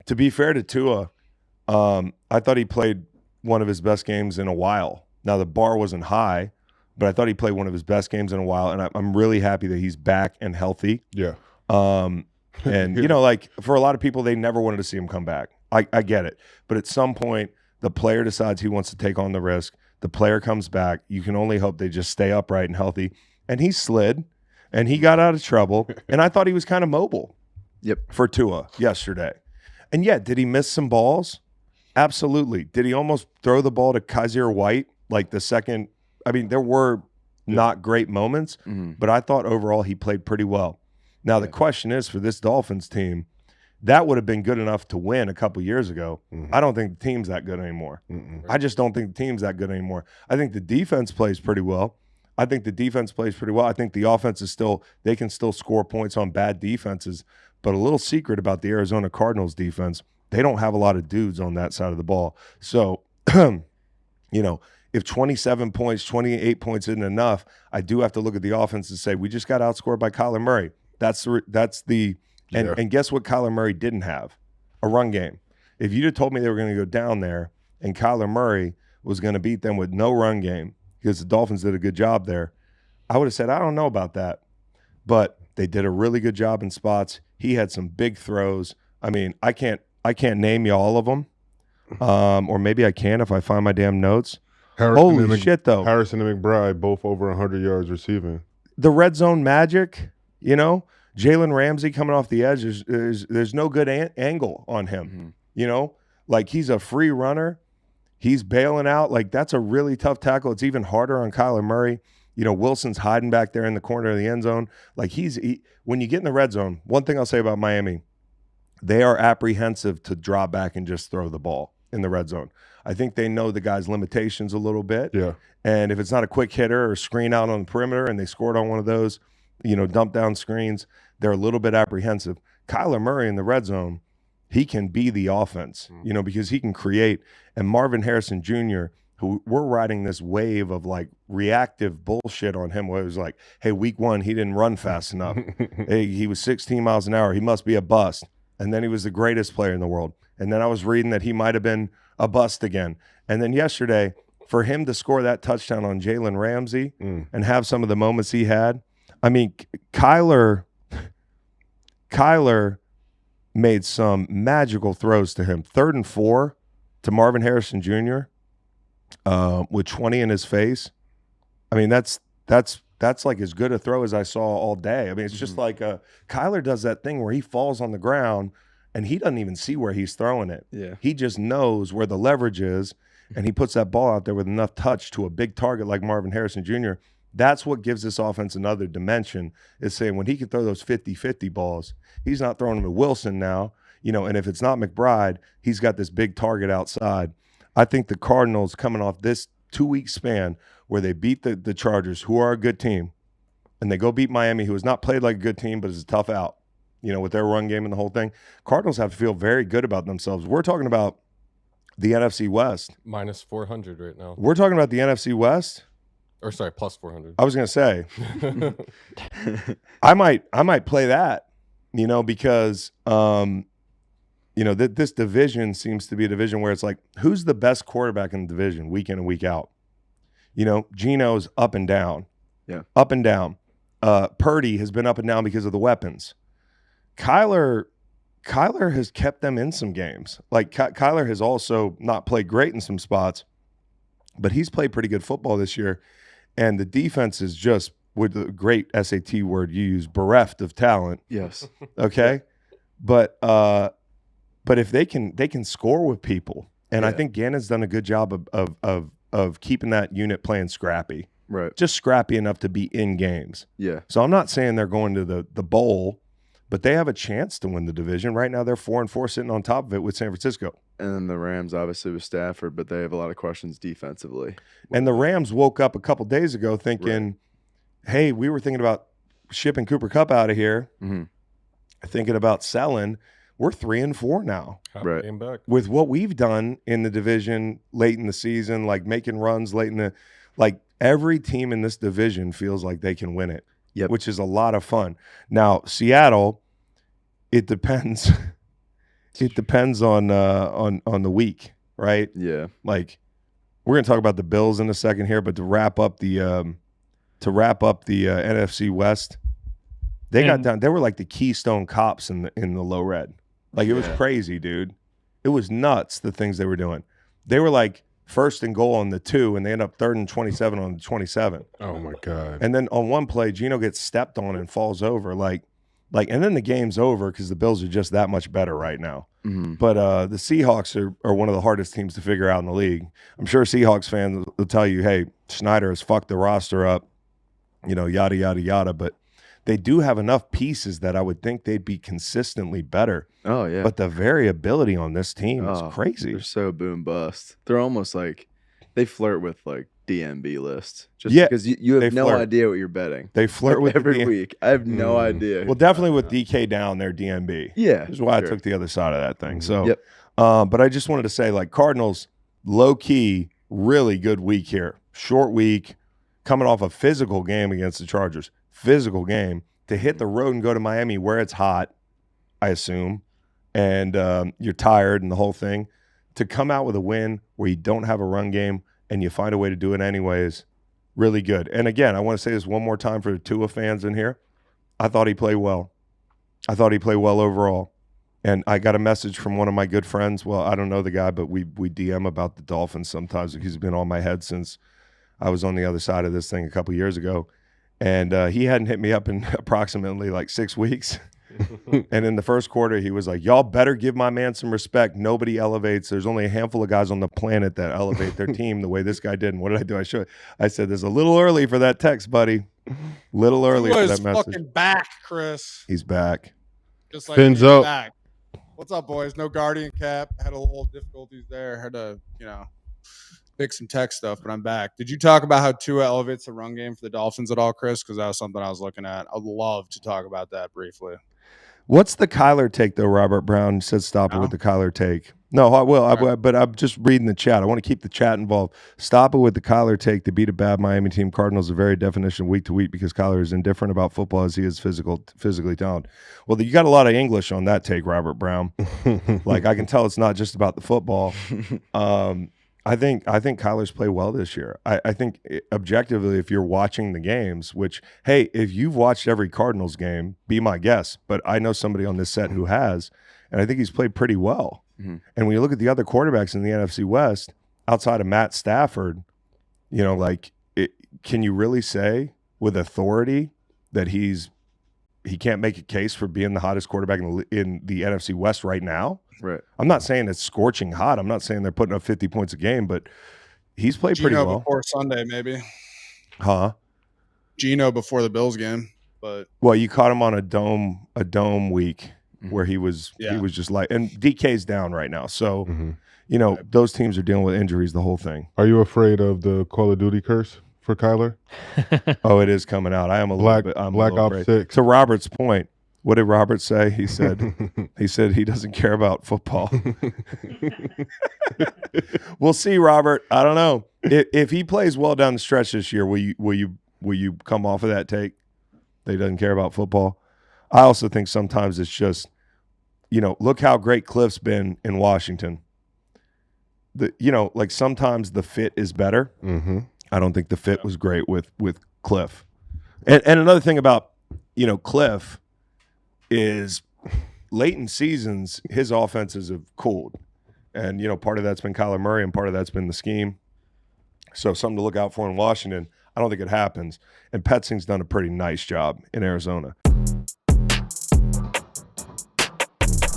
To be fair to Tua, I thought he played one of his best games in a while. Now, the bar wasn't high, but I thought he played one of his best games in a while, and I'm really happy that he's back and healthy. Yeah. And, like for a lot of people, they never wanted to see him come back. I get it. But at some point, the player decides he wants to take on the risk. The player comes back. You can only hope they just stay upright and healthy. And he slid, and he got out of trouble. And I thought he was kind of mobile for Tua yesterday. And yet, did he miss some balls? Absolutely. Did he almost throw the ball to Kaiser White like the second? I mean, there were not great moments, but I thought overall he played pretty well. Now, the question is for this Dolphins team, that would have been good enough to win a couple years ago. I don't think the team's that good anymore. I just don't think the team's that good anymore. I think the defense plays pretty well. I think the offense is still – they can still score points on bad defenses. But a little secret about the Arizona Cardinals defense, they don't have a lot of dudes on that side of the ball. So, if 27 points, 28 points isn't enough, I do have to look at the offense and say, we just got outscored by Kyler Murray. And guess what Kyler Murray didn't have? A run game. If you'd have told me they were going to go down there and Kyler Murray was going to beat them with no run game because the Dolphins did a good job there, I would have said, I don't know about that. But they did a really good job in spots. He had some big throws. I mean, I can't name you all of them. Or maybe I can if I find my damn notes. Holy shit, though. Harrison and McBride, both over 100 yards receiving. The red zone magic, Jalen Ramsey coming off the edge, there's no good angle on him, Like he's a free runner. He's bailing out. Like that's a really tough tackle. It's even harder on Kyler Murray. Wilson's hiding back there in the corner of the end zone. Like when you get in the red zone, one thing I'll say about Miami, they are apprehensive to drop back and just throw the ball in the red zone. I think they know the guy's limitations a little bit. Yeah. And if it's not a quick hitter or screen out on the perimeter and they scored on one of those, dump down screens, they're a little bit apprehensive. Kyler Murray in the red zone, he can be the offense, because he can create. And Marvin Harrison Jr., who we're riding this wave of like reactive bullshit on him where it was like, hey, week 1, he didn't run fast enough. Hey, he was 16 miles an hour. He must be a bust. And then he was the greatest player in the world. And then I was reading that he might have been a bust again. And then yesterday, for him to score that touchdown on Jalen Ramsey and have some of the moments he had, I mean, Kyler made some magical throws to him. 3rd and 4 to Marvin Harrison Jr. With 20 in his face. I mean, that's like as good a throw as I saw all day. I mean, it's just like Kyler does that thing where he falls on the ground and he doesn't even see where he's throwing it. Yeah. He just knows where the leverage is, and he puts that ball out there with enough touch to a big target like Marvin Harrison Jr. That's what gives this offense another dimension, is saying when he can throw those 50-50 balls, he's not throwing them to Wilson now, and if it's not McBride, he's got this big target outside. I think the Cardinals coming off this 2-week span where they beat the Chargers, who are a good team, and they go beat Miami, who has not played like a good team, but is a tough out, with their run game and the whole thing. Cardinals have to feel very good about themselves. We're talking about the NFC West. Minus 400 right now. We're talking about the NFC West. Or sorry, plus 400. I was going to say, I might play that, because, this division seems to be a division where it's like, who's the best quarterback in the division week in and week out? Geno's up and down. Yeah. Up and down. Purdy has been up and down because of the weapons. Kyler has kept them in some games. Like Kyler has also not played great in some spots, but he's played pretty good football this year. And the defense is just, with the great SAT word you use, bereft of talent. Yes. Okay. But if they can score with people, and I think Gannon's done a good job of keeping that unit playing scrappy. Right. Just scrappy enough to be in games. Yeah. So I'm not saying they're going to the bowl, but they have a chance to win the division. Right now they're 4-4 sitting on top of it with San Francisco. And then the Rams obviously with Stafford, but they have a lot of questions defensively. And the Rams woke up a couple days ago thinking, hey, we were thinking about shipping Cooper Kupp out of here, thinking about selling. We're 3-4 now. Right. Came back. With what we've done in the division late in the season, like making runs late in the – like every team in this division feels like they can win it, which is a lot of fun. Now, Seattle, it depends. It depends on the week, right? Yeah. Like we're gonna talk about the Bills in a second here, but to wrap up the NFC West, they got down. They were like the Keystone Cops in the low red. Like it was crazy, dude. It was nuts the things they were doing. They were like first and goal on the 2, and they end up 3rd and 27 on the 27. Oh my God. And then on one play, Geno gets stepped on and falls over. Like, and then the game's over because the Bills are just that much better right now. Mm-hmm. But the Seahawks are one of the hardest teams to figure out in the league. I'm sure Seahawks fans will tell you, hey, Schneider has fucked the roster up, yada, yada, yada. But they do have enough pieces that I would think they'd be consistently better. Oh, yeah. But the variability on this team is crazy. They're so boom bust. They're almost like they flirt with like DMB lists. Just Yeah, because you have no flirt. idea what you're betting. They flirt with every the week. I have no idea. Well, definitely with DK down, they're DMB. Yeah. This is why I took the other side of that thing. So, Yep. But I just wanted to say, like, Cardinals, low-key, really good week here. Short week, coming off a physical game against the Chargers. Physical game. To hit the road and go to Miami where it's hot, I assume, and you're tired and the whole thing. To come out with a win where you don't have a run game and you find a way to do it anyways, really good. And again, I want to say this one more time for the Tua fans in here. I thought he played well. I thought he played well overall. And I got a message from one of my good friends. Well, I don't know the guy, but we DM about the Dolphins sometimes because he's been on my head since I was on the other side of this thing a couple years ago. And he hadn't hit me up in approximately like 6 weeks. And in the first quarter, he was like, y'all better give my man some respect. Nobody elevates. There's only a handful of guys on the planet that elevate their team the way this guy did. And what did I do? I said, there's a little early for that text, buddy. Little early for that message. Fucking back, Chris. He's back. Just like Fins he's up. back. What's up, boys? No guardian cap. Had a little difficulties there. Had to, fix some tech stuff, but I'm back. Did you talk about how Tua elevates the run game for the Dolphins at all, Chris? Because that was something I was looking at. I'd love to talk about that briefly. What's the Kyler take, though, Robert Brown? Said stop it with the Kyler take. No, I will. But I'm just reading the chat. I want to keep the chat involved. Stop it with the Kyler take to beat a bad Miami team. Cardinals are very definition week to week because Kyler is indifferent about football as he is physically talented. Well, you got a lot of English on that take, Robert Brown. Like, I can tell it's not just about the football. I think Kyler's played well this year. I think objectively, if you're watching the games, which, hey, if you've watched every Cardinals game, be my guest. But I know somebody on this set who has, and I think he's played pretty well. Mm-hmm. And when you look at the other quarterbacks in the NFC West, outside of Matt Stafford, can you really say with authority that he can't make a case for being the hottest quarterback in the NFC West right now? Right. I'm not saying it's scorching hot. I'm not saying they're putting up 50 points a game, but he's played pretty well. Before Sunday, maybe. Huh? Geno before the Bills game, but you caught him on a dome week where he was just like, and DK's down right now, so those teams are dealing with injuries the whole thing. Are you afraid of the Call of Duty curse for Kyler? Oh, it is coming out. I am a little bit. I'm Black a little Ops afraid. 6. To Robert's point. What did Robert say? He said he doesn't care about football. We'll see, Robert. I don't know. If he plays well down the stretch this year, will you come off of that take that he doesn't care about football? I also think sometimes it's just, look how great Cliff's been in Washington. Sometimes the fit is better. Mm-hmm. I don't think the fit was great with Cliff. And another thing about, Cliff is late in seasons, his offenses have cooled. And, part of that's been Kyler Murray and part of that's been the scheme. So something to look out for in Washington. I don't think it happens. And Petzing's done a pretty nice job in Arizona.